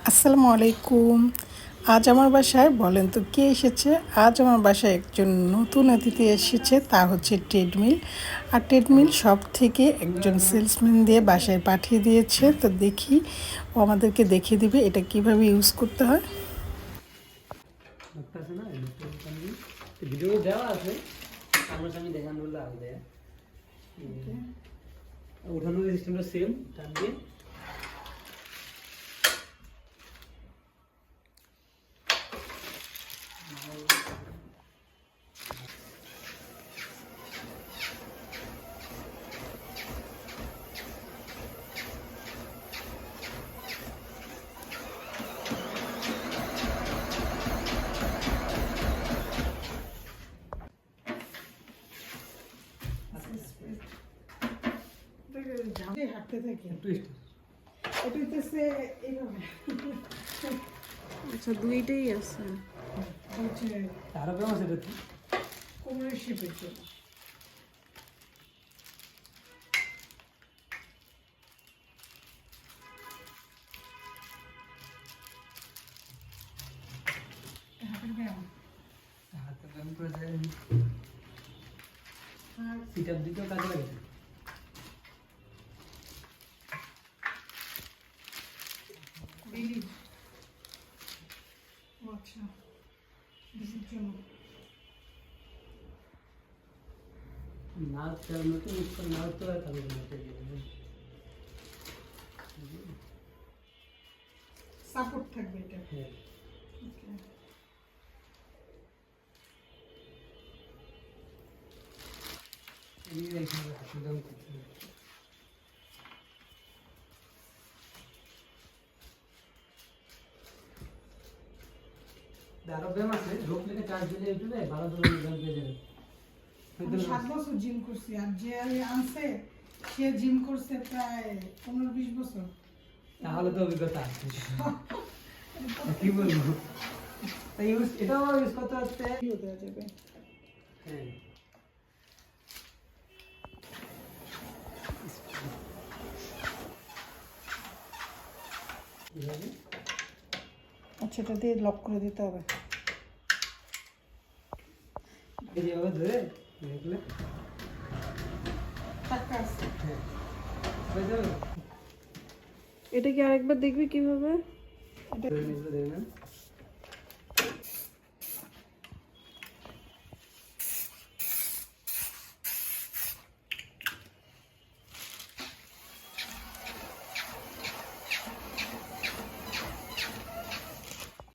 আসসালামু আলাইকুম। আজ আমার বাসায় বলেন তো কে এসেছে? আজ আমার বাসায় একজন নতুন অতিথি এসেছে, তা হচ্ছে ট্রেডমিল। আর ট্রেডমিল সব থেকে একজন সেলসম্যান দিয়ে বাসায় পাঠিয়ে দিয়েছে। তো দেখি ও আমাদেরকে দেখিয়ে দিবে এটা কিভাবে ইউজ করতে হয়। ভিডিও দেওয়া আছে, সামনাসামনি দেখানো হলে আলাদা। ওঠানোর সিস্টেমটা সেম, টান দিয়ে হাঁটতে থাকি টুইস্ট। এটা হচ্ছে এইভাবে আচ্ছা, দুইটাই আছে। হচ্ছে আরো কেমন আছে এটা? কোমরের শেপের জন্য। হাতের ব্যায়াম হাতে ব্যায়াম করে যায়, সিট আপ দিতেও কাজে লাগে। রিলিজ। আচ্ছা, বিশের জন্য নাচ চালানো তো ইউজ করে, নাচ তো আর কাজে লাগে। সাপোর্ট থাকবে এটা। হ্যাঁ, ওকে। এই এইখানে হাতে ব্যায়াম করতে হবে। আরো ব্যায়াম আছে, রোপ লেগে চার্জ দিলে ইউটিউবে ভালো ধরনের ব্যায়াম পেয়ে যাবেন। আমি 7 বছর জিম করছি, আর যে আনছে সে জিম করছে প্রায় 15-20 বছর। তাহলে তো অভিজ্ঞতা আছে। কি বলবো, এটাও ইউজ করতে হচ্ছে। দেওয়া যাবে। হ্যাঁ, আচ্ছা, এটা দিয়ে লক করে দিতে হবে। এই যেভাবে ধরে দেখলে টাকা আছে। হ্যাঁ হয়ে যাবে। এটা কি আরেকবার দেখবি কিভাবে? ধরে নিয়ে দেখবেন।